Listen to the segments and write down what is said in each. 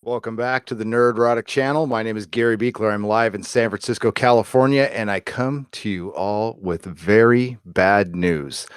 Welcome back to the Nerdrotic channel. My name is Gary Buechler. I'm live in San Francisco, California, and I come to you all with very bad news.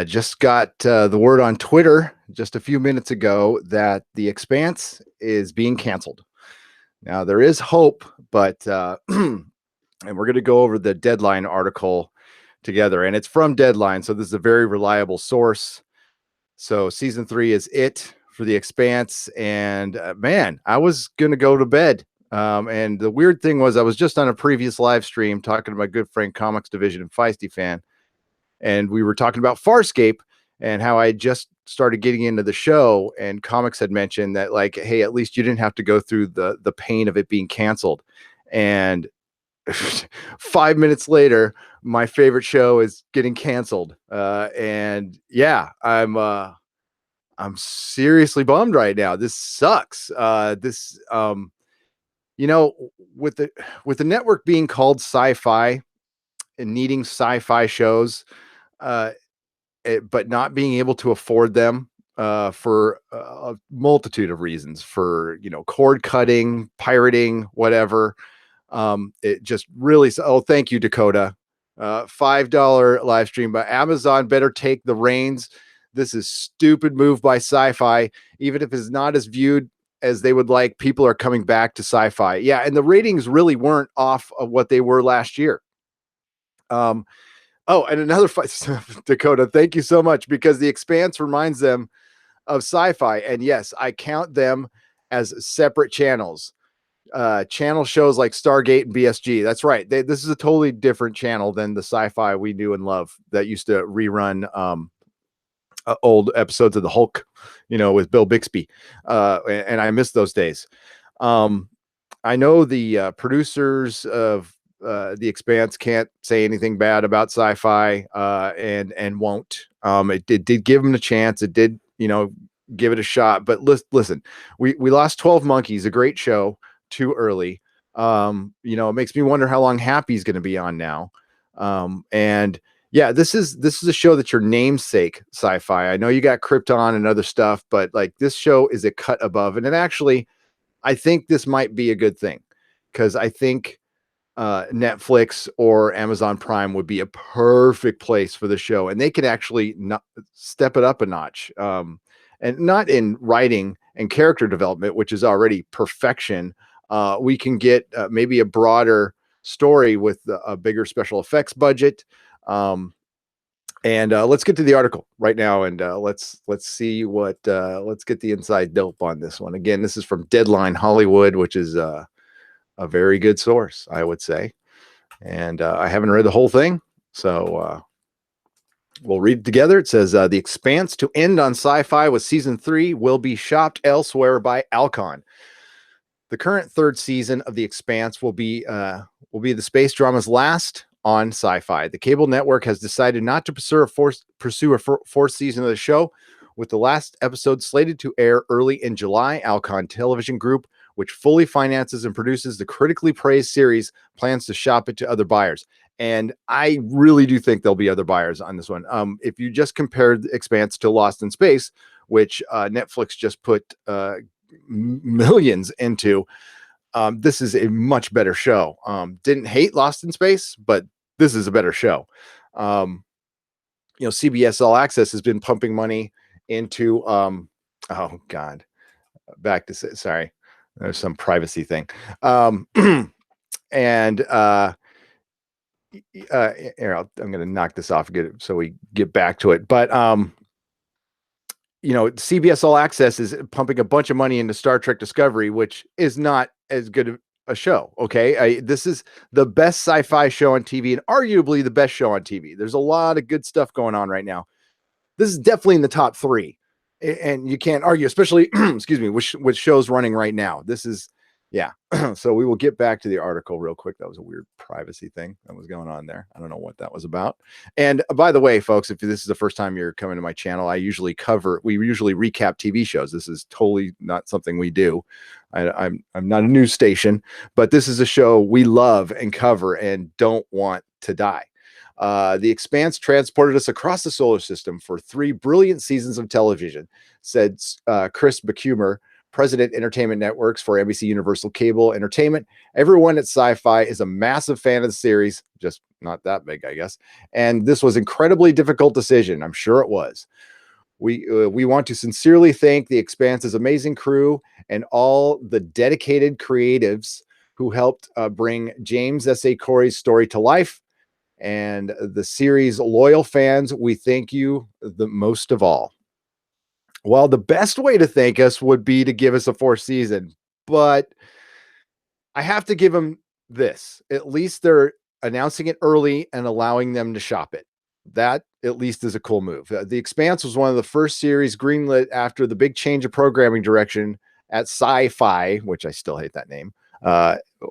Just got the word on Twitter just a few minutes ago that The Expanse is being canceled. Now, there is hope, but and we're going to go over the Deadline article together, and it's from Deadline, so this is a very reliable source. So season 3 is it for The Expanse, and man, I was gonna go to bed. And the weird thing was, I was just on a previous live stream talking to my good friend Comics Division and Feisty Fan, and we were talking about Farscape and how I just started getting into the show. And Comics had mentioned that, like, hey, at least you didn't have to go through the pain of it being canceled. And 5 minutes later, my favorite show is getting canceled. And yeah, I'm seriously bummed right now. This sucks. You know, with the network being called Sci-Fi and needing sci-fi shows, uh, but not being able to afford them for a multitude of reasons, for cord cutting, pirating, whatever. It just really. Oh, thank you, Dakota. $5 live stream, but Amazon better take the reins. This is stupid move by Sci-Fi. Even if it's not as viewed as they would like, people are coming back to Sci-Fi. Yeah, and the ratings really weren't off of what they were last year. Oh, and another Dakota, thank you so much, because The Expanse reminds them of Sci-Fi, and yes, I count them as separate channels. Channel shows like Stargate and BSG. That's right. This is a totally different channel than the Sci-Fi we knew and love that used to rerun old episodes of the Hulk, with Bill Bixby. And I miss those days. I know the producers of The Expanse can't say anything bad about Sci-Fi, and won't. It did give them a chance. It did, give it a shot. But listen, we lost 12 Monkeys, a great show, too early. It makes me wonder how long Happy's going to be on now. And yeah, this is a show that's your namesake, Sci-Fi. I know you got Krypton and other stuff, but like, this show is a cut above. And it actually, I think this might be a good thing, because I think Netflix or Amazon Prime would be a perfect place for the show, and they could actually step it up a notch. And not in writing and character development, which is already perfection. We can get maybe a broader story with a bigger special effects budget. And let's get to the article right now, and let's see what let's get the inside dope on this one. Again, this is from Deadline Hollywood, which is a very good source, I would say. And I haven't read the whole thing, so we'll read it together. It says, The Expanse to End on Sci-Fi with Season 3 will be shopped elsewhere by Alcon. The current third season of The Expanse will be the space drama's last on Sci-Fi. The cable network has decided not to pursue a fourth season of the show, with the last episode slated to air early in July. Alcon Television Group, which fully finances and produces the critically praised series, plans to shop it to other buyers. And I really do think there'll be other buyers on this one. If you just compared Expanse to Lost in Space, which Netflix just put millions into, this is a much better show. Didn't hate Lost in Space, but this is a better show. CBS All Access has been pumping money into oh God, back to sorry, there's some privacy thing. And here, I'm going to knock this off, get it so we get back to it. But CBS All Access is pumping a bunch of money into Star Trek Discovery, which is not as good a show. Okay, this is the best sci-fi show on TV, and arguably the best show on TV. There's a lot of good stuff going on right now. This is definitely in the top 3, and you can't argue, especially excuse me, with shows running right now. This is, yeah. So we will get back to the article real quick. That was a weird privacy thing that was going on there. I don't know what that was about. And by the way, folks, if this is the first time you're coming to my channel, we usually recap TV shows. This is totally not something we do. I'm not a news station, but this is a show we love and cover and don't want to die. The Expanse transported us across the solar system for 3 brilliant seasons of television, said Chris Buechler, President Entertainment Networks for NBC Universal Cable Entertainment. Everyone at SYFY is a massive fan of the series, just not that big, I guess. And this was an incredibly difficult decision. I'm sure it was. We want to sincerely thank the Expanse's amazing crew and all the dedicated creatives who helped bring James S.A. Corey's story to life. And the series' loyal fans, we thank you the most of all. Well, the best way to thank us would be to give us a fourth season, but I have to give them this. At least they're announcing it early and allowing them to shop it. That at least is a cool move. The Expanse was one of the first series greenlit after the big change of programming direction at Sci-Fi, which I still hate that name,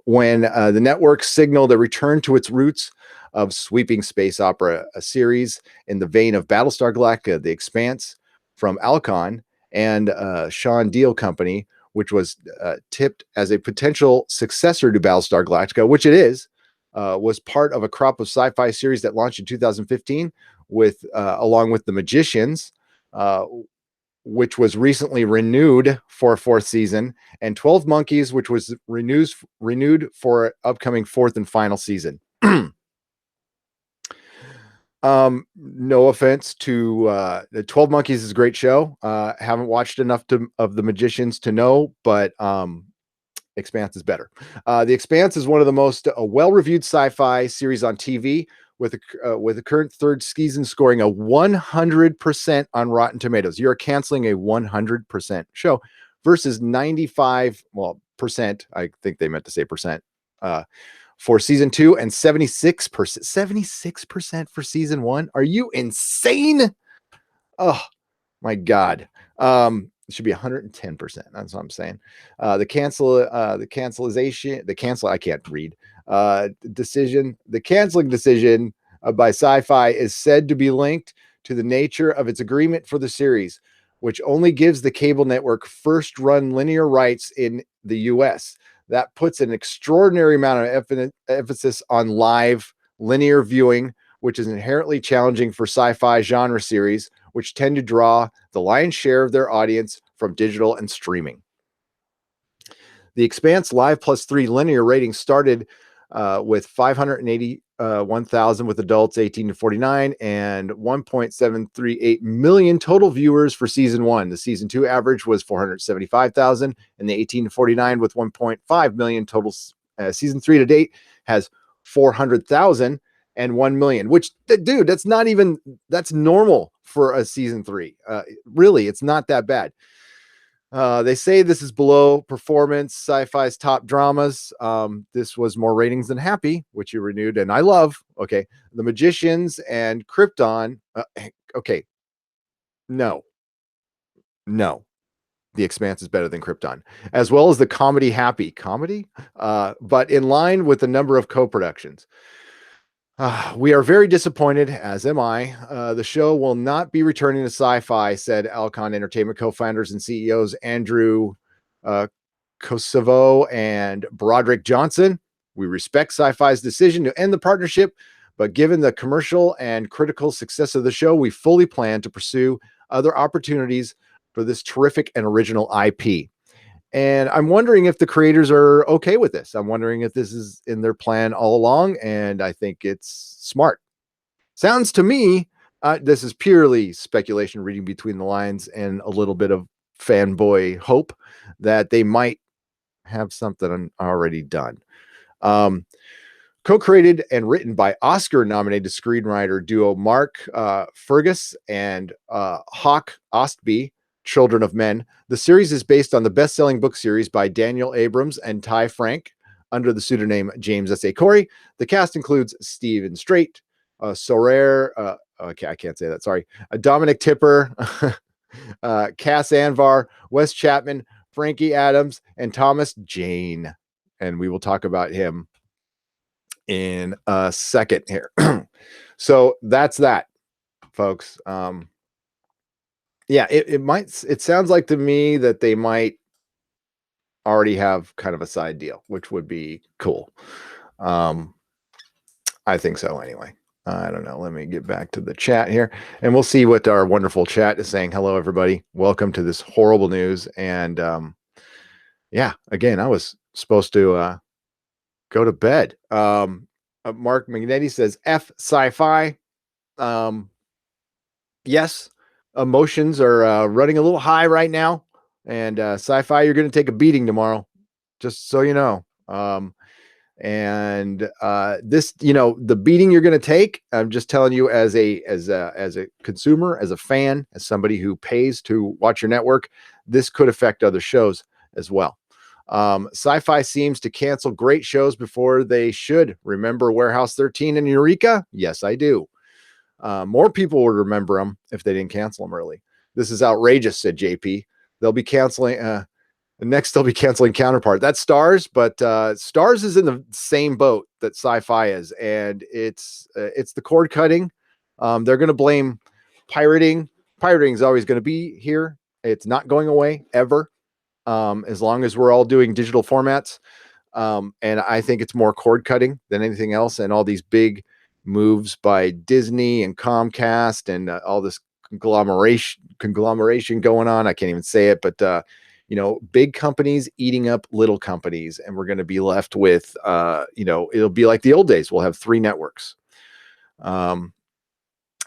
when the network signaled a return to its roots of sweeping space opera, a series in the vein of Battlestar Galactica, The Expanse, from Alcon and Sean Deal Company, which was tipped as a potential successor to Battlestar Galactica, which it is, was part of a crop of sci-fi series that launched in 2015 with along with The Magicians, which was recently renewed for a fourth season, and 12 Monkeys, which was renewed for upcoming fourth and final season. No offense to the 12 Monkeys is a great show. Haven't watched enough of The Magicians to know, but Expanse is better. The Expanse is one of the most well-reviewed sci-fi series on TV, with a current third season scoring a 100% on Rotten Tomatoes. You're canceling a 100% show versus 95% I think they meant to say percent for season 2 and 76% for season 1. Are you insane? Oh my God. It should be 110%. That's what I'm saying. The canceling decision by Sci-Fi is said to be linked to the nature of its agreement for the series, which only gives the cable network first run linear rights in the US. That puts an extraordinary amount of emphasis on live linear viewing, which is inherently challenging for sci-fi genre series, which tend to draw the lion's share of their audience from digital and streaming. The Expanse Live Plus 3 linear rating started with 581,000 with adults 18 to 49 and 1.738 million total viewers for season 1. The season 2 average was 475,000, and the 18 to 49 with 1.5 million total. Season 3 to date has 400,000 and 1 million, which, dude, that's normal for a season 3. Really, it's not that bad. They say this is below performance Sci-Fi's top dramas. This was more ratings than Happy, which you renewed, and I love. Okay, The Magicians and Krypton. Okay, no. The Expanse is better than Krypton, as well as the comedy Happy. But in line with the number of co-productions. We are very disappointed, as am I. The show will not be returning to Sci-Fi, said Alcon Entertainment co-founders and CEOs Andrew Kosovo and Broderick Johnson. We respect Sci-Fi's decision to end the partnership, but given the commercial and critical success of the show, we fully plan to pursue other opportunities for this terrific and original IP. And I'm wondering if the creators are okay with this. I'm wondering if this is in their plan all along, and I think it's smart. Sounds to me, this is purely speculation, reading between the lines, and a little bit of fanboy hope that they might have something already done. Co-created and written by Oscar-nominated screenwriter duo Mark Fergus and Hawk Ostby, Children of Men. The series is based on the best-selling book series by Daniel Abrams and Ty Frank under the pseudonym James S.A. Corey. The cast includes Stephen Strait, Sorare, okay, I can't say that, sorry, Dominic Tipper, Cass Anvar, Wes Chapman, Frankie Adams, and Thomas Jane. And we will talk about him in a second here. So that's that, folks. Yeah, it sounds like to me that they might already have kind of a side deal, which would be cool. I think so anyway. I don't know. Let me get back to the chat here, and we'll see what our wonderful chat is saying. Hello, everybody. Welcome to this horrible news. And Yeah, again, I was supposed to go to bed. Mark Magnetti says F sci-fi. Um, yes, emotions are running a little high right now, and sci-fi, you're going to take a beating tomorrow, just so you know. And this, the beating you're going to take, I'm just telling you as a consumer, as a fan, as somebody who pays to watch your network, this could affect other shows as well. Sci-Fi seems to cancel great shows before they should. Remember Warehouse 13 and Eureka? Yes, I do. More people would remember them if they didn't cancel them early. This is outrageous, said JP. They'll be canceling. Next, they'll be canceling Counterpart. That's Stars, but Stars is in the same boat that Sci-Fi is, and it's the cord cutting. They're going to blame pirating. Pirating is always going to be here. It's not going away ever, as long as we're all doing digital formats. And I think it's more cord cutting than anything else. And all these big moves by Disney and Comcast and all this conglomeration going on. I can't even say it, but big companies eating up little companies, and we're going to be left with, it'll be like the old days. We'll have 3 networks.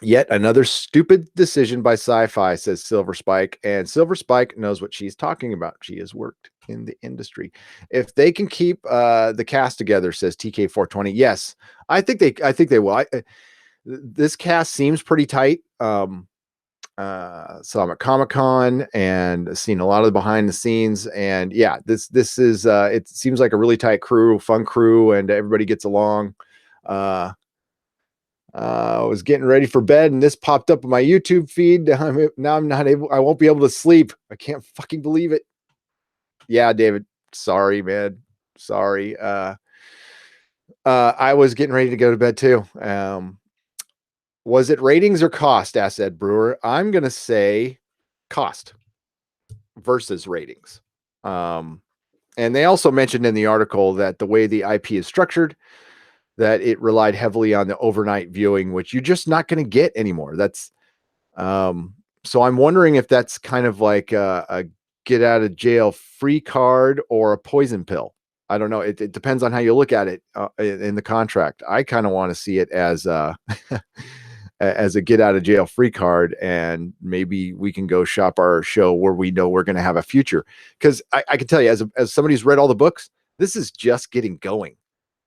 Yet another stupid decision by Sci-Fi, says Silver Spike, and Silver Spike knows what she's talking about. She has worked in the industry. If they can keep the cast together, says TK420. Yes, I think they will. This cast seems pretty tight. Saw them at Comic-Con and seen a lot of the behind the scenes, and yeah, this is it seems like a really tight crew, fun crew, and everybody gets along. I was getting ready for bed and this popped up on my YouTube feed. Now I'm not able, I won't be able to sleep. I can't fucking believe it. Yeah, David. Sorry, man. Sorry. I was getting ready to go to bed too. Was it ratings or cost? Asked Ed Brewer. I'm going to say cost versus ratings. And they also mentioned in the article that the way the IP is structured, that it relied heavily on the overnight viewing, which you're just not going to get anymore. That's so I'm wondering if that's kind of like a get out of jail free card or a poison pill. I don't know. It depends on how you look at it in the contract. I kind of want to see it as as a get out of jail free card, and maybe we can go shop our show where we know we're going to have a future. Because I can tell you, as somebody who's read all the books, this is just getting going.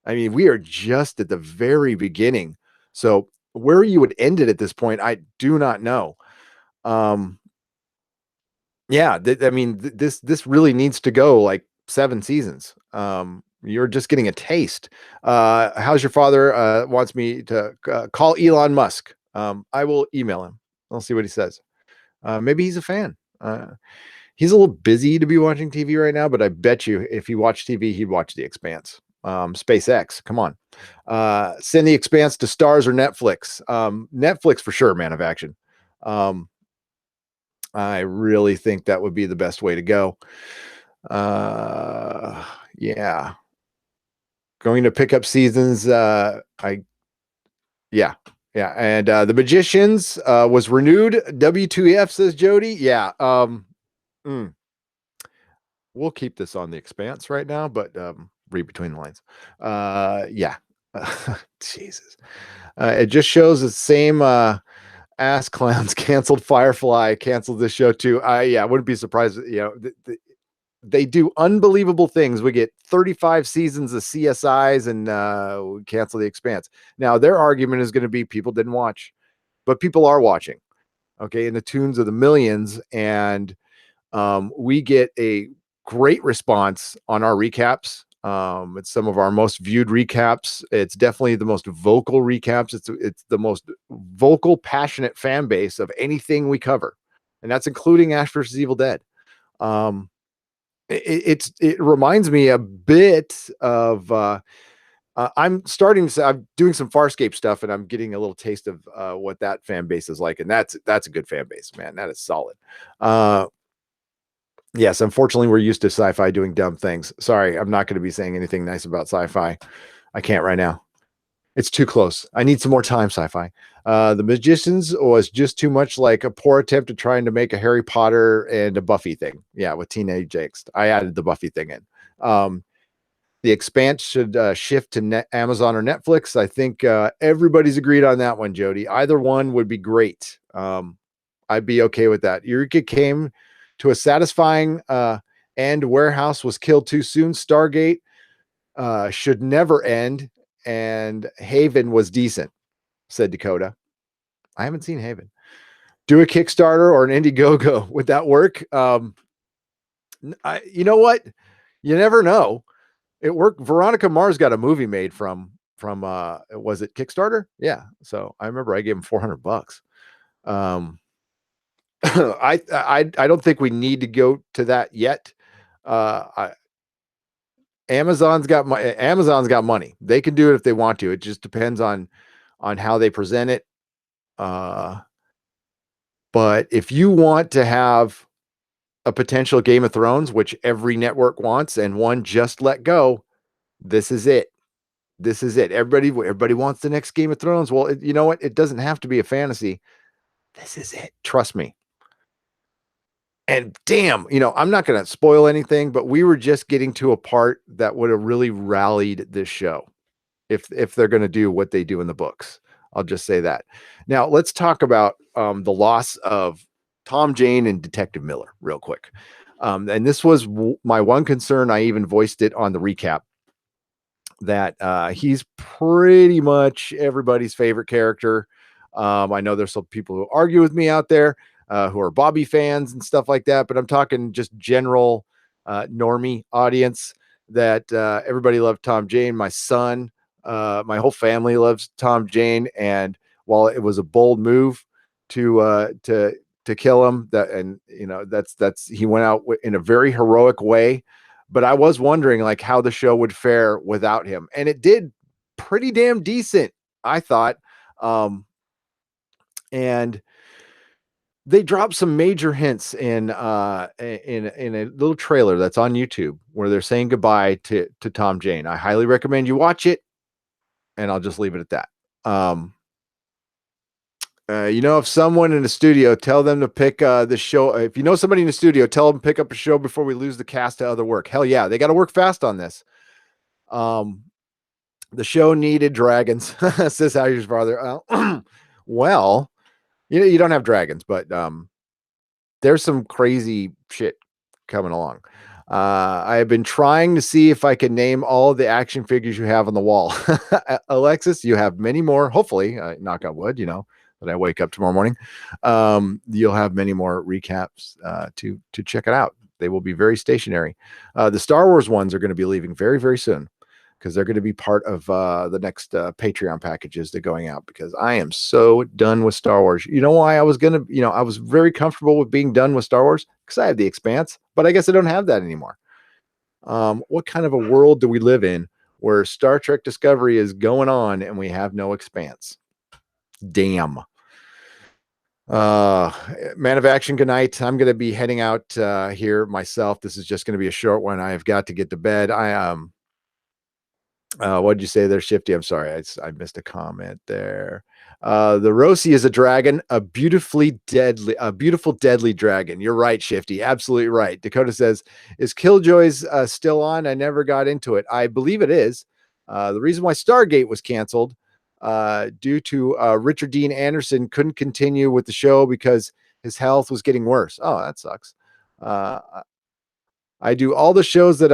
I mean, we are just at the very beginning. So where you would end it at this point, I do not know. Yeah, this really needs to go like 7 seasons. You're just getting a taste. How's your father wants me to call Elon Musk? I will email him. I'll see what he says. Maybe he's a fan. He's a little busy to be watching TV right now, but I bet you if he watched TV, he'd watch The Expanse. SpaceX, come on. Send The Expanse to Stars or Netflix. Netflix for sure, man of action. I really think that would be the best way to go. Yeah. Going to pick up seasons. Yeah. And The Magicians was renewed. W2F, says Jody. Yeah. We'll keep this on The Expanse right now, but read between the lines. Yeah. Jesus. It just shows the same ass clowns canceled Firefly, canceled this show too. I wouldn't be surprised. They do unbelievable things. We get 35 seasons of CSIs and we cancel The Expanse. Now their argument is going to be people didn't watch, but people are watching. Okay, in the tunes of the millions, and we get a great response on our recaps. It's some of our most viewed recaps. It's definitely the most vocal recaps. It's the most vocal, passionate fan base of anything we cover, and that's including Ash vs. Evil Dead. It reminds me a bit of I'm doing some Farscape stuff, and I'm getting a little taste of what that fan base is like, and that's a good fan base, man. That is solid. Yes, unfortunately, we're used to Sci-Fi doing dumb things. Sorry, I'm not going to be saying anything nice about Sci-Fi. I can't right now. It's too close. I need some more time, Sci-Fi. The Magicians was just too much like a poor attempt at trying to make a Harry Potter and a Buffy thing. Yeah, with teenage angst. I added the Buffy thing in. The Expanse should shift to Amazon or Netflix. I think everybody's agreed on that one, Jody. Either one would be great. I'd be okay with that. Eureka came to a satisfying end. Warehouse was killed too soon. Stargate should never end. And Haven was decent, said Dakota. I haven't seen Haven. Do a Kickstarter or an Indiegogo. Would that work? You know what? You never know. It worked. Veronica Mars got a movie made from was it Kickstarter? Yeah. So I remember I gave him $400. I don't think we need to go to that yet. Amazon's got money. They can do it if they want to. It just depends on how they present it. But if you want to have a potential Game of Thrones, which every network wants, and one just let go, this is it. This is it. Everybody wants the next Game of Thrones. Well, you know what? It doesn't have to be a fantasy. This is it. Trust me. And damn, I'm not going to spoil anything, but we were just getting to a part that would have really rallied this show if they're going to do what they do in the books. I'll just say that. Now, let's talk about the loss of Tom Jane and Detective Miller real quick. And this was my one concern. I even voiced it on the recap that he's pretty much everybody's favorite character. I know there's some people who argue with me out there who are Bobby fans and stuff like that, but I'm talking just general normie audience that everybody loved Tom Jane. My son, my whole family loves Tom Jane, and while it was a bold move to kill him, that's he went out in a very heroic way. But I was wondering like how the show would fare without him, and it did pretty damn decent, I thought. And they dropped some major hints in a little trailer that's on YouTube where they're saying goodbye to Tom Jane. I highly recommend you watch it, and I'll just leave it at that. If someone in the studio, tell them to pick the show. If you know somebody in the studio, tell them to pick up a show before we lose the cast to other work. Hell yeah, they got to work fast on this. The show needed dragons, says Howier's father. Well, you don't have dragons, but there's some crazy shit coming along. I have been trying to see if I can name all the action figures you have on the wall. Alexis, you have many more. Hopefully, knock on wood, that I wake up tomorrow morning. You'll have many more recaps to check it out. They will be very stationary. The Star Wars ones are going to be leaving very, very soon because they're going to be part of the next Patreon packages that are going out, because I am so done with Star Wars. You know why I was going to, I was very comfortable with being done with Star Wars because I have the Expanse, but I guess I don't have that anymore. What kind of a world do we live in where Star Trek Discovery is going on and we have no Expanse? Damn. Man of action, good night. I'm going to be heading out here myself. This is just going to be a short one. I have got to get to bed. What did you say there, Shifty? I'm sorry, I missed a comment there. The Rosie is a dragon, a beautiful deadly dragon. You're right, Shifty. Absolutely right. Dakota says, is Killjoys still on? I never got into it. I believe it is. The reason why Stargate was canceled due to Richard Dean Anderson couldn't continue with the show because his health was getting worse. Oh, that sucks. I do all the shows that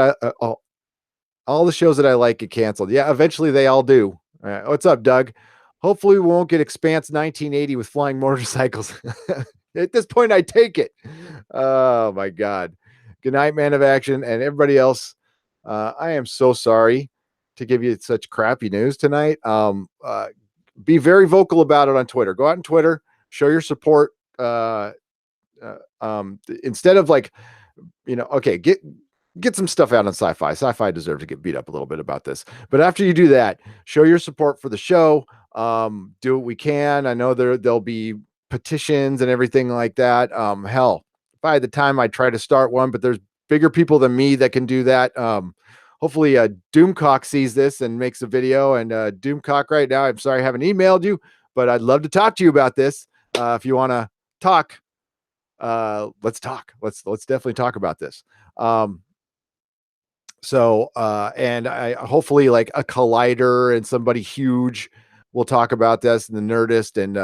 all the shows that I like get canceled. Yeah, eventually they all do. What's up, Doug? Hopefully we won't get Expanse 1980 with flying motorcycles. At this point, I take it. Oh, my God. Good night, Man of Action, and everybody else. I am so sorry to give you such crappy news tonight. Be very vocal about it on Twitter. Go out on Twitter, show your support. Instead of like, okay, get some stuff out on Sci-Fi. Sci-Fi deserves to get beat up a little bit about this. But after you do that, show your support for the show. Do what we can. I know there'll be petitions and everything like that. Hell, if I had the time, I'd try to start one, but there's bigger people than me that can do that. hopefully Doomcock sees this and makes a video. And Doomcock, right now, I'm sorry I haven't emailed you, but I'd love to talk to you about this. If you want to talk, let's talk. Let's definitely talk about this. And I hopefully like a Collider and somebody huge will talk about this in the Nerdist, and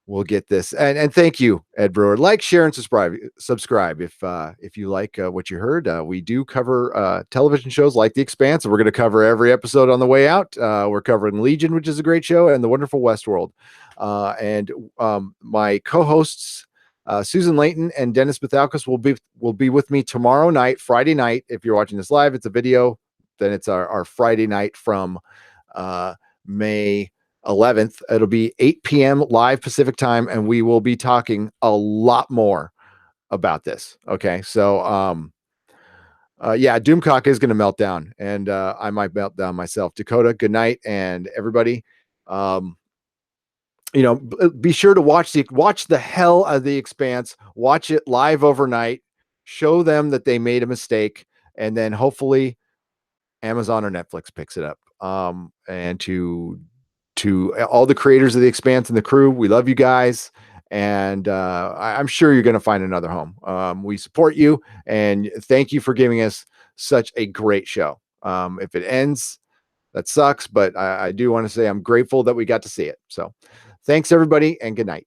we'll get this. And thank you, Ed Brewer. Like, share, and subscribe if you like what you heard. We do cover television shows like The Expanse, and we're going to cover every episode on the way out. We're covering Legion, which is a great show, and The Wonderful Westworld. And my co-hosts, Susan Layton and Dennis Bethalkis, will be with me tomorrow night, Friday night. If you're watching this live, it's a video. Then it's our Friday night from May 11th. It'll be 8 p.m. live Pacific time, and we will be talking a lot more about this. Okay, so yeah, Doomcock is going to melt down, and I might melt down myself. Dakota, good night, and everybody. Be sure to watch the hell out of The Expanse. Watch it live overnight. Show them that they made a mistake, and then hopefully Amazon or Netflix picks it up. And to all the creators of The Expanse and the crew, we love you guys, and I'm sure you're going to find another home. We support you, and thank you for giving us such a great show. If it ends, that sucks, but I do want to say I'm grateful that we got to see it. So thanks, everybody, and good night.